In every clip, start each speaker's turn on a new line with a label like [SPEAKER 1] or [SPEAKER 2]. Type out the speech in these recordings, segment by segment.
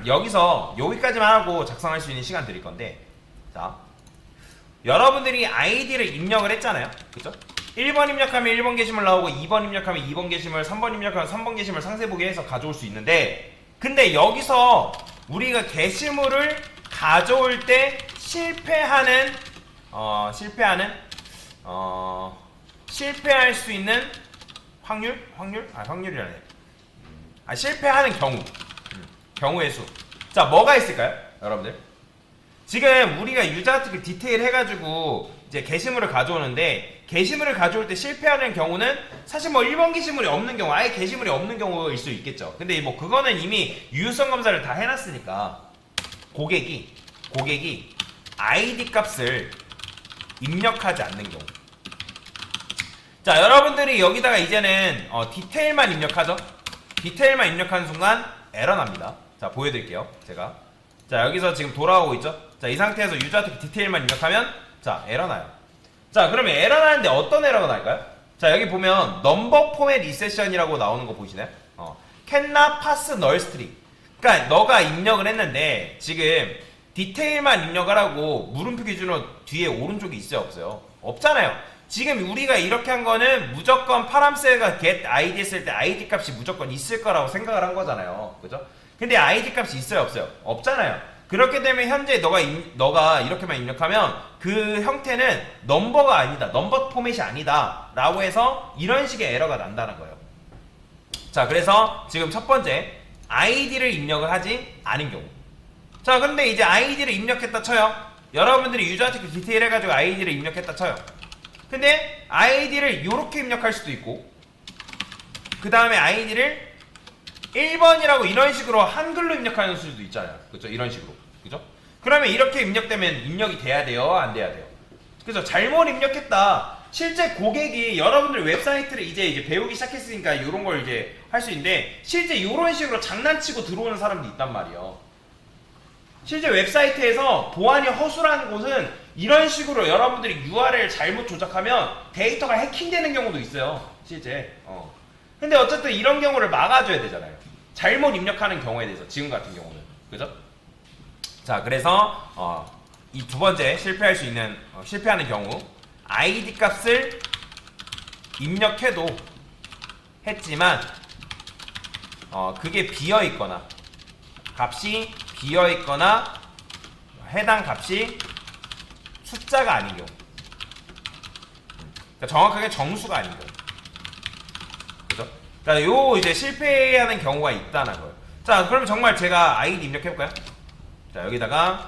[SPEAKER 1] 여기서 여기까지만 하고 작성할 수 있는 시간 드릴 건데, 자, 여러분들이 아이디를 입력을 했잖아요. 그죠? 1번 입력하면 1번 게시물 나오고 2번 입력하면 2번 게시물, 3번 입력하면 3번 게시물 상세 보기 해서 가져올 수 있는데, 근데 여기서 우리가 게시물을 가져올 때 실패할 수 있는 확률이라네. 실패하는 경우의 수. 자, 뭐가 있을까요, 여러분들? 지금 우리가 유저 아티클 디테일 해가지고 이제 게시물을 가져오는데, 게시물을 가져올 때 실패하는 경우는 사실 뭐 1번 게시물이 없는 경우, 아예 게시물이 없는 경우일 수 있겠죠. 근데 뭐 그거는 이미 유효성 검사를 다 해놨으니까 고객이 아이디 값을 입력하지 않는 경우. 자, 여러분들이 여기다가 이제는 디테일만 입력하죠. 디테일만 입력하는 순간 에러 납니다. 자, 보여드릴게요. 제가 자, 여기서 지금 돌아오고 있죠. 자, 이 상태에서 유저 아티클 디테일만 입력하면 자, 에러 나요. 자, 그러면 에러 나는데 어떤 에러가 날까요? 자, 여기 보면 넘버 포맷 리세션이라고 나오는 거 보이시나요? 캔나 파스 널 스트링. 그러니까 너가 입력을 했는데 지금 디테일만 입력을 하고 물음표 기준으로 뒤에 오른쪽이 있어요, 없어요? 없잖아요. 지금 우리가 이렇게 한 거는 무조건 파람셀과 get id 했을 때 id 값이 무조건 있을 거라고 생각을 한 거잖아요. 그죠? 근데 id 값이 있어요, 없어요? 없잖아요. 그렇게 되면 현재 너가 이렇게만 입력하면 그 형태는 넘버가 아니다, 넘버 포맷이 아니다 라고 해서 이런 식의 에러가 난다는 거예요. 자, 그래서 지금 첫 번째 id를 입력을 하지 않은 경우. 자, 근데 이제 id를 입력했다 쳐요. 여러분들이 유저 아티클 디테일 해가지고 id를 입력했다 쳐요. 근데 id를 요렇게 입력할 수도 있고, 그 다음에 id를 1번이라고 이런 식으로 한글로 입력하는 수도 있잖아요. 그죠? 이런 식으로. 그죠? 그러면 이렇게 입력되면 입력이 돼야 돼요? 안 돼야 돼요? 그래서 잘못 입력했다. 실제 고객이 여러분들 웹사이트를 이제 배우기 시작했으니까 이런 걸 이제 할 수 있는데, 실제 이런 식으로 장난치고 들어오는 사람도 있단 말이에요. 실제 웹사이트에서 보안이 허술한 곳은 이런 식으로 여러분들이 URL 잘못 조작하면 데이터가 해킹되는 경우도 있어요. 실제. 근데 어쨌든 이런 경우를 막아줘야 되잖아요. 잘못 입력하는 경우에 대해서, 지금 같은 경우는. 그죠? 자, 그래서 이 두 번째 실패하는 경우, id 값을 입력해도 했지만 그게 비어있거나 값이 비어있거나 해당 값이 숫자가 아닌 경우, 그러니까 정확하게 정수가 아닌 경우. 그죠? 자, 요 이제 실패하는 경우가 있다는 거예요. 자, 그럼 정말 제가 아이디 입력해볼까요? 자, 여기다가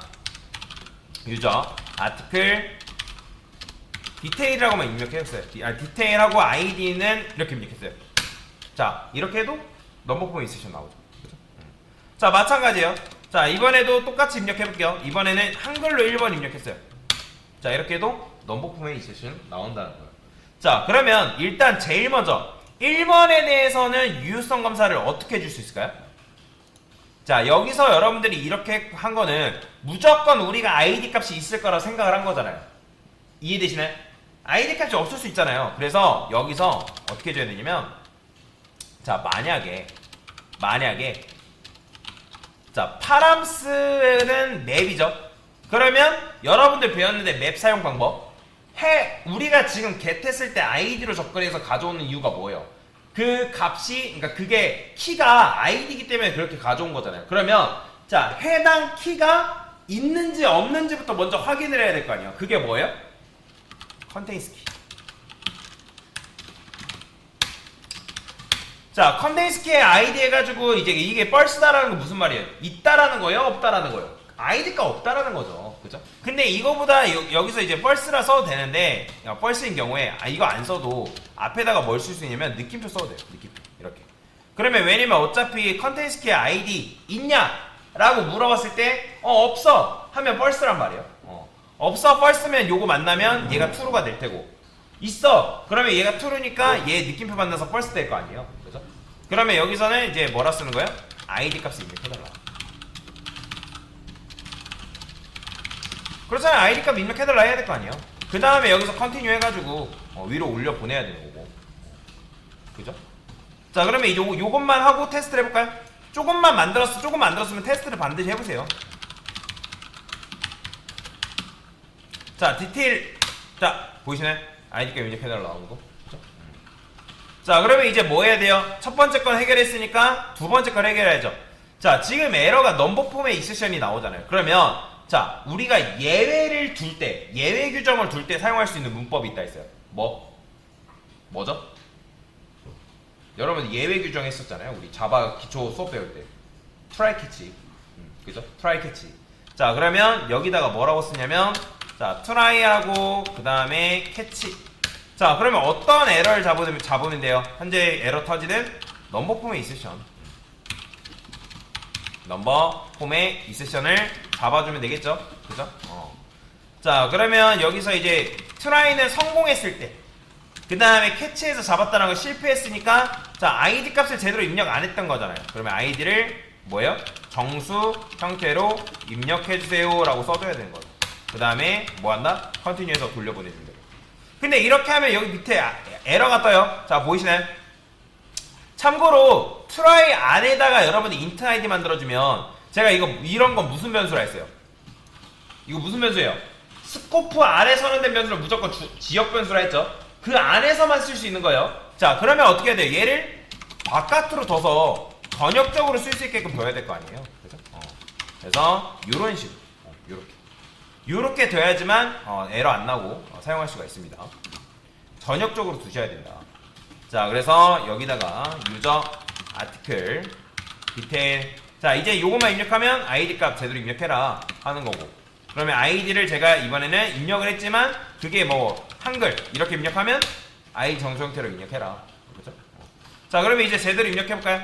[SPEAKER 1] 유저 아티클 디테일이라고만 입력했어요. 디테일하고 아이디는 이렇게 입력했어요. 자, 이렇게 해도 넘버 포맷 리세션 나오죠. 그죠? 자, 마찬가지예요. 자, 이번에도 똑같이 입력해볼게요. 이번에는 한글로 1번 입력했어요. 자, 이렇게 해도 넘버 포맷 리세션 나온다는 거예요. 자, 그러면 일단 제일 먼저 1번에 대해서는 유효성 검사를 어떻게 해줄 수 있을까요? 자, 여기서 여러분들이 이렇게 한 거는 무조건 우리가 아이디 값이 있을 거라고 생각을 한 거잖아요. 이해되시나요? 아이디 값이 없을 수 있잖아요. 그래서 여기서 어떻게 해줘야 되냐면, 자, 만약에 자, 파람스는 맵이죠. 그러면 여러분들 배웠는데 맵 사용 방법, 우리가 지금 get 했을 때 아이디로 접근해서 가져오는 이유가 뭐예요? 그 값이, 그러니까 그게 키가 아이디이기 때문에 그렇게 가져온 거잖아요. 그러면 자, 해당 키가 있는지 없는지부터 먼저 확인을 해야 될 거 아니에요. 그게 뭐예요? 컨테인스 키. 자, 컨테인스 키의 아이디 해가지고 이제 이게 뻘스다라는 건 무슨 말이에요? 있다라는 거예요? 없다라는 거예요? 아이디가 없다라는 거죠. 그죠? 근데 이거보다 여기서 이제 펄스라 써도 되는데, 펄스인 경우에 이거 안 써도 앞에다가 뭘 쓸 수 있냐면 느낌표 써도 돼요. 느낌표. 이렇게. 그러면 왜냐면 어차피 컨테인스 키의 아이디 있냐? 라고 물어봤을 때 없어 하면 펄스란 말이에요. 없어 펄스면 요거 만나면 얘가 true가 될 테고, 있어 그러면 얘가 true니까 얘 느낌표 만나서 펄스 될 거 아니에요. 그죠? 그러면 여기서는 이제 뭐라 쓰는 거예요? 아이디 값을 입력해달라. 그렇잖아요. 아이디 값 입력해달라 해야 될 거 아니에요. 그 다음에 여기서 컨티뉴 해가지고 위로 올려 보내야 되는 거고. 그죠? 자, 그러면 요것만 하고 테스트를 해볼까요? 조금 만들었으면 테스트를 반드시 해보세요. 자, 디테일. 자, 보이시나요? 아이디값 입력해달라 나오는 거. 자, 그러면 이제 뭐 해야 돼요? 첫 번째 건 해결했으니까 두 번째 건 해결해야죠. 자, 지금 에러가 넘버 폼의 익셉션이 나오잖아요. 그러면 자, 우리가 예외를 둘 때, 예외 규정을 둘 때 사용할 수 있는 문법이 있다 했어요. 뭐죠? 여러분 예외 규정 했었잖아요. 우리 자바 기초 수업 배울 때. 트라이 캐치. 그죠? 트라이 캐치. 자, 그러면 여기다가 뭐라고 쓰냐면 자, 트라이하고 그 다음에 캐치. 자, 그러면 어떤 에러를 잡으면 돼요? 현재 에러 터지는 넘버 폼의 이세션. 넘버 폼의 이세션을 잡아주면 되겠죠? 그죠? 자, 그러면 여기서 이제 트라이는 성공했을 때, 그 다음에 캐치해서 잡았다는 걸 실패했으니까, 자, 아이디 값을 제대로 입력 안 했던 거잖아요. 그러면 아이디를 뭐예요? 정수 형태로 입력해주세요 라고 써줘야 되는 거죠. 그 다음에 뭐 한다? 컨티뉴해서 돌려보내주면 돼요. 근데 이렇게 하면 여기 밑에 에러가 떠요. 자, 보이시나요? 참고로 트라이 안에다가 여러분이 인트 아이디 만들어주면, 제가 이런 건 무슨 변수라 했어요? 이거 무슨 변수예요? 스코프 안에 선언된 변수는 무조건 지역 변수라 했죠. 그 안에서만 쓸 수 있는 거예요. 자, 그러면 어떻게 해야 돼요? 얘를 바깥으로 둬서 전역적으로 쓸 수 있게끔 둬야 될 거 아니에요. 그죠? 그래서 요런 식으로 요렇게 돼야지만 에러 안 나고 사용할 수가 있습니다. 전역적으로 두셔야 된다. 자, 그래서 여기다가 유저 아티클 디테일. 자, 이제 요것만 입력하면 아이디 값 제대로 입력해라 하는 거고, 그러면 아이디를 제가 이번에는 입력을 했지만 그게 뭐 한글 이렇게 입력하면 아이디 정수 형태로 입력해라. 그렇죠? 자, 그러면 이제 제대로 입력해볼까요?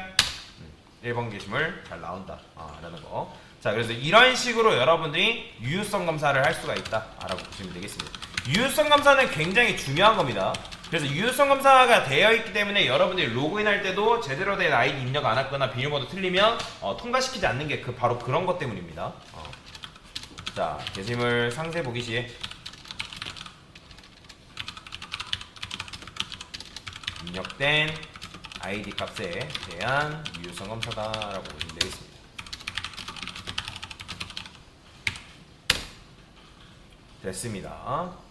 [SPEAKER 1] 1번 게시물 잘 나온다 라는 거. 자, 그래서 이런 식으로 여러분들이 유효성 검사를 할 수가 있다 라고 보시면 되겠습니다. 유효성 검사는 굉장히 중요한 겁니다. 그래서 유효성 검사가 되어 있기 때문에 여러분들이 로그인 할 때도 제대로 된 아이디 입력 안 했거나 비밀번호 틀리면 통과시키지 않는 게 바로 그런 것 때문입니다. 자, 게시물 상세 보기 시에 입력된 아이디 값에 대한 유효성 검사다라고 보시면 되겠습니다. 됐습니다.